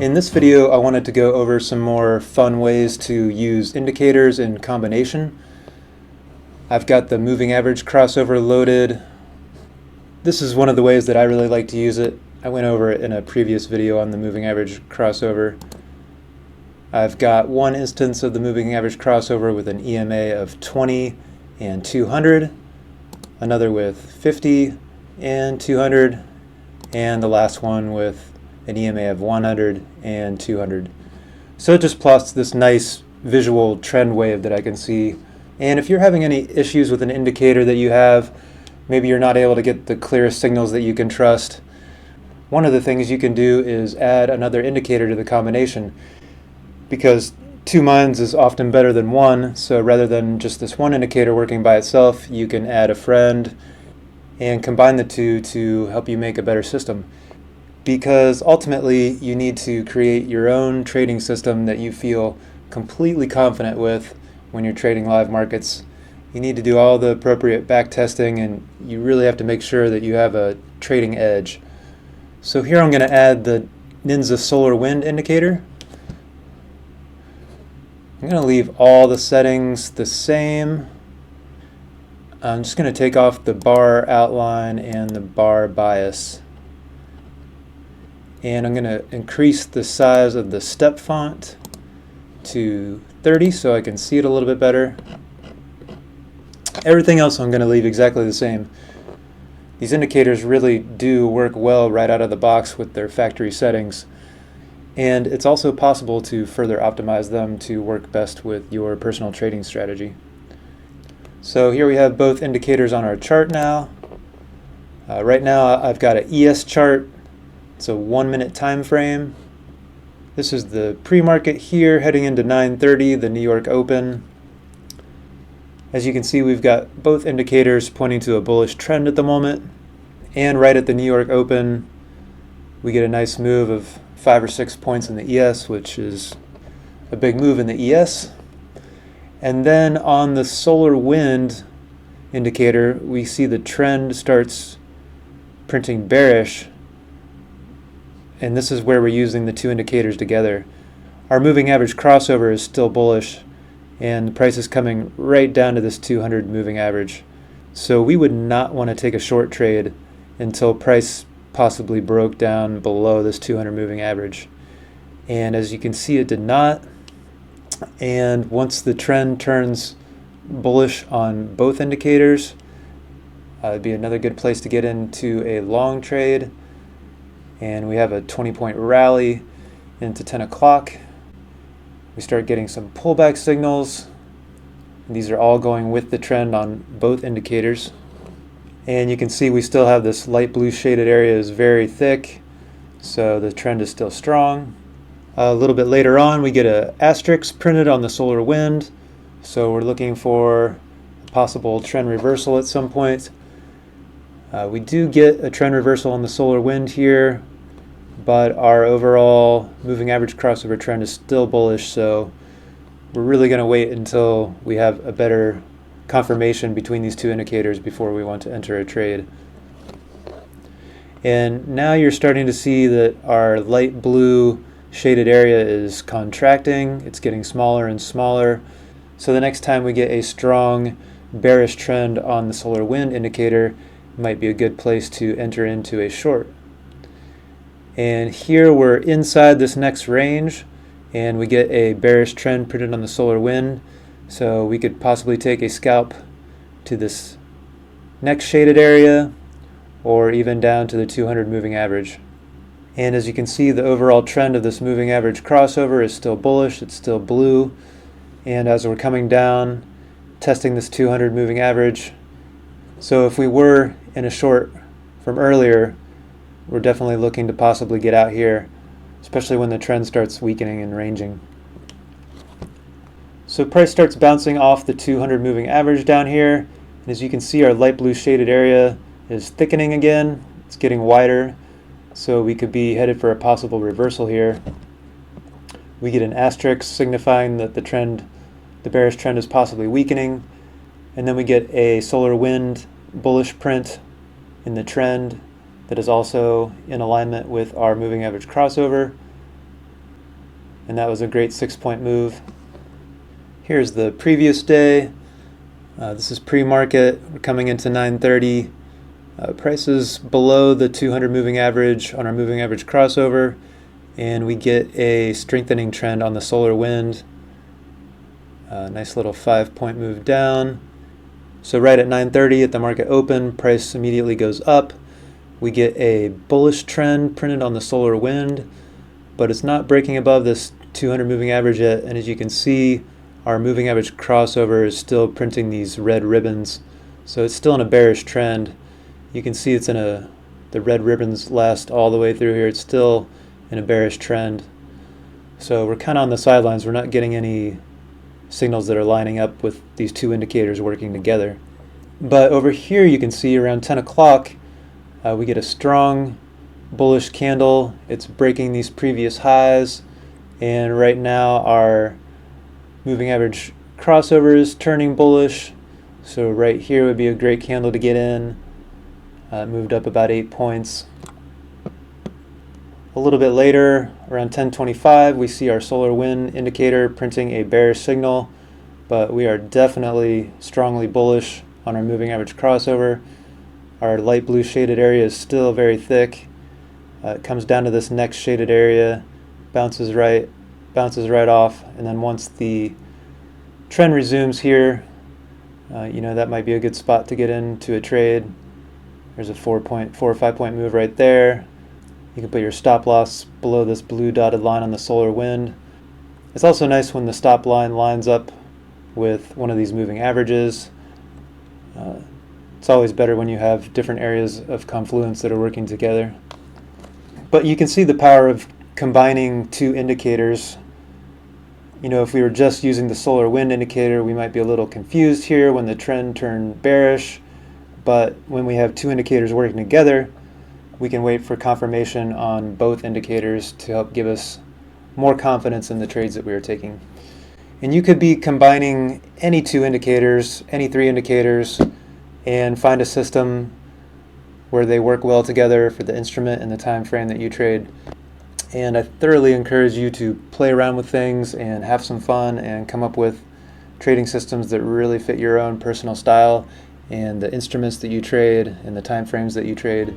In this video, I wanted to go over some more fun ways to use indicators in combination. I've got the moving average crossover loaded. This is one of the ways that I really like to use it. I went over it in a previous video on the moving average crossover. I've got one instance of the moving average crossover with an EMA of 20 and 200, another with 50 and 200, and the last one with an EMA of 100 and 200. So it just plots this nice visual trend wave that I can see. And if you're having any issues with an indicator that you have, maybe you're not able to get the clearest signals that you can trust, one of the things you can do is add another indicator to the combination, because two minds is often better than one. So rather than just this one indicator working by itself, you can add a friend and combine the two to help you make a better system. Because ultimately you need to create your own trading system that you feel completely confident with when you're trading live markets. You need to do all the appropriate back testing, and you really have to make sure that you have a trading edge. So here I'm going to add the NINZA solar wind indicator. I'm going to leave all the settings the same. I'm just going to take off the bar outline and the bar bias. And I'm going to increase the size of the step font to 30 so I can see it a little bit better. Everything else I'm going to leave exactly the same. These indicators really do work well right out of the box with their factory settings. And it's also possible to further optimize them to work best with your personal trading strategy. So here we have both indicators on our chart now. Right now I've got an ES chart. It's a 1 minute time frame. This is the pre-market here heading into 9:30, the New York Open. As you can see, we've got both indicators pointing to a bullish trend at the moment. And right at the New York Open, we get a nice move of 5 or 6 points in the ES, which is a big move in the ES. And then on the solar wind indicator, we see the trend starts printing bearish. And this is where we're using the two indicators together. Our moving average crossover is still bullish, and the price is coming right down to this 200 moving average. So we would not want to take a short trade until price possibly broke down below this 200 moving average. And as you can see, it did not. And once the trend turns bullish on both indicators, it'd be another good place to get into a long trade. And we have a 20-point rally into 10 o'clock. We start getting some pullback signals. These are all going with the trend on both indicators. And you can see we still have this light blue shaded area is very thick, so the trend is still strong. A little bit later on, we get an asterisk printed on the solar wind, so we're looking for a possible trend reversal at some point. We do get a trend reversal on the solar wind here, but our overall moving average crossover trend is still bullish, so we're really going to wait until we have a better confirmation between these two indicators before we want to enter a trade. And now you're starting to see that our light blue shaded area is contracting. It's getting smaller and smaller. So the next time we get a strong bearish trend on the solar wind indicator, it might be a good place to enter into a short. And here we're inside this next range, and we get a bearish trend printed on the solar wind. So we could possibly take a scalp to this next shaded area, or even down to the 200 moving average. And as you can see, the overall trend of this moving average crossover is still bullish. It's still blue. And as we're coming down, testing this 200 moving average. So if we were in a short from earlier, we're definitely looking to possibly get out here, especially when the trend starts weakening and ranging. So price starts bouncing off the 200 moving average down here. And as you can see, our light blue shaded area is thickening again. It's getting wider. So we could be headed for a possible reversal here. We get an asterisk signifying that the bearish trend is possibly weakening. And then we get a solar wind bullish print in the trend that is also in alignment with our moving average crossover. and that was a great 6-point move. Here's the previous day. This is pre-market. We're coming into 9:30. Prices below the 200 moving average on our moving average crossover, and we get a strengthening trend on the solar wind. Nice little 5-point move down. So right at 9:30 at the market open, price immediately goes up. We get a bullish trend printed on the solar wind, but it's not breaking above this 200 moving average yet, and as you can see, our moving average crossover is still printing these red ribbons, so it's still in a bearish trend. You can see it's in the red ribbons last all the way through here. It's still in a bearish trend. So we're kind of on the sidelines. We're not getting any signals that are lining up with these two indicators working together. But over here you can see around 10 o'clock we get a strong bullish candle. It's breaking these previous highs, and right now our moving average crossover is turning bullish. So right here would be a great candle to get in. Moved up about 8 points. A little bit later, around 10:25, we see our solar wind indicator printing a bearish signal, but we are definitely strongly bullish on our moving average crossover. Our light blue shaded area is still very thick. It comes down to this next shaded area, bounces right off, and then once the trend resumes here, that might be a good spot to get into a trade. There's a 4 or 5 point move right there. You can put your stop loss below this blue dotted line on the solar wind. It's also nice when the stop line lines up with one of these moving averages. It's always better when you have different areas of confluence that are working together. But you can see the power of combining two indicators. If we were just using the solar wind indicator, we might be a little confused here when the trend turned bearish. But when we have two indicators working together, we can wait for confirmation on both indicators to help give us more confidence in the trades that we are taking. And you could be combining any two indicators, any three indicators, and find a system where they work well together for the instrument and the time frame that you trade. And I thoroughly encourage you to play around with things and have some fun and come up with trading systems that really fit your own personal style and the instruments that you trade and the time frames that you trade.